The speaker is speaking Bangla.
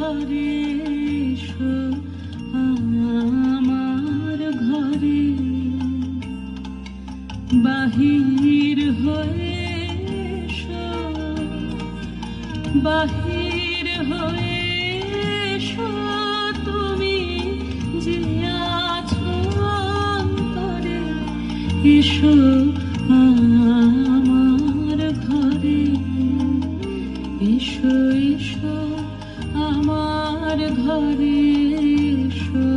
ঘরে এসো, আমার ঘরে বাহির হয়ে এসো, বাহির হয়ে এসো, তুমি যে আছো অন্তরে এসো আমার ঘরে এসো, এসো আমার ঘরে এসো।